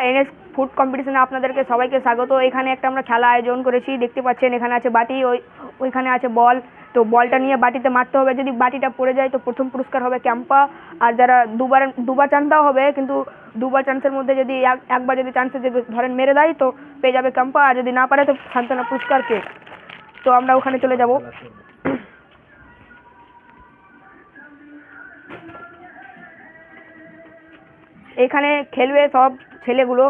NS food কম্পিটিশনে আপনাদেরকে সবাইকে স্বাগত। এখানে একটা আমরা খেলা আয়োজন করেছি, দেখতে পাচ্ছেন এখানে আছে বাটি, ওইখানে আছে বল। তো বলটা নিয়ে বাটিতে মারতে হবে, যদি বাটিটা পড়ে যায় তো প্রথম পুরস্কার হবে ক্যাম্পা। আর যারা দুবার চান্স দেওয়া হবে, কিন্তু দুবার চান্সের মধ্যে যদি একবার যদি চান্সে যদি ধরেন মেরে দেয় তো পেয়ে যাবে ক্যাম্পা, আর যদি না পারে তো সান্ত্বনা পুরস্কার কেক। তো আমরা ওখানে চলে যাব। এখানে খেলবে সব ছেলেগুলো।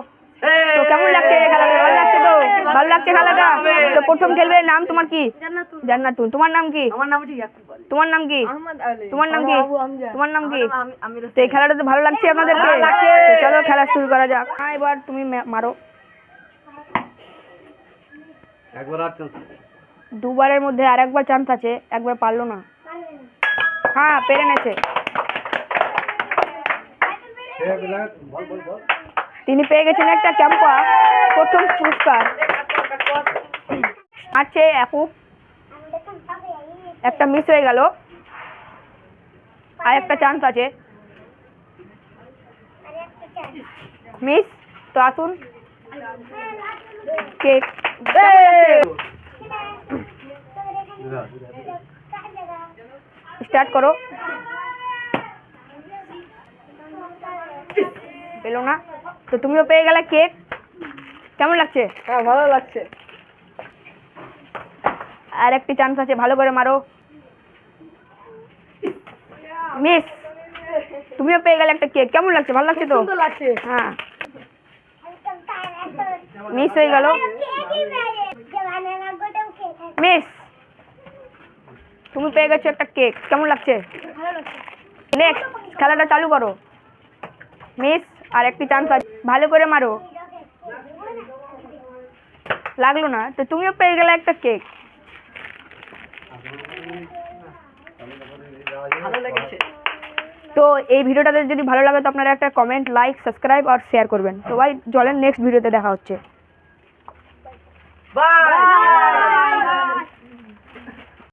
তো কেমন লাগছে খেলাটা? ভালো লাগছে তো? ভালো লাগছে খেলাটা? তো প্রথম খেলবে। নাম তোমার কি? জান্নাতুন। তোমার নাম কি? তোমার নাম কি? তোমার নাম কি? তোমার নাম কি? তো এই খেলাটা তো ভালো লাগছে আপনাদেরকে? চলো খেলা শুরু করা যাক। হ্যাঁ, এবার তুমি মারো। দুবারের মধ্যে আর একবার চান্স আছে, একবার পারলো না। হ্যাঁ, পেরে নেছে। তিনি পেয়ে গেছেন একটা ক্যাম্পা, প্রথম পুরস্কার। আছে আপু, একটা মিস হয়ে গেল, আর একটা চান্স আছে। মিস। তো আসুন কেক স্টার্ট করো। পেলো না, তো তুমিও পেয়ে গেলে কেক। কেমন লাগছে? হ্যাঁ, ভালো লাগছে। আর একটি চান্স আছে, ভালো করে মারো। মিস। তুমিও পেয়ে গেলে একটা কেক। কেমন লাগছে? ভালো লাগছে তো? সুন্দর লাগছে। হ্যাঁ, মিস হয়ে গেল। মিস। তুমি পেয়ে গেছো একটা কেক। কেমন লাগছে? নেক্সট খেলাটা চালু করো। মিস। আর একটি চান্স আছে, ভালো করে মারো। লাগলো না, তো তুমিও পেয়ে গেলে একটা কেক। ভালো লেগেছে। তো এই ভিডিওটাতে যদি ভালো লাগে তো আপনারা একটা কমেন্ট, লাইক, সাবস্ক্রাইব আর শেয়ার করবেন। তো ভাই চলেন নেক্সট ভিডিওতে দেখা হচ্ছে। বাই।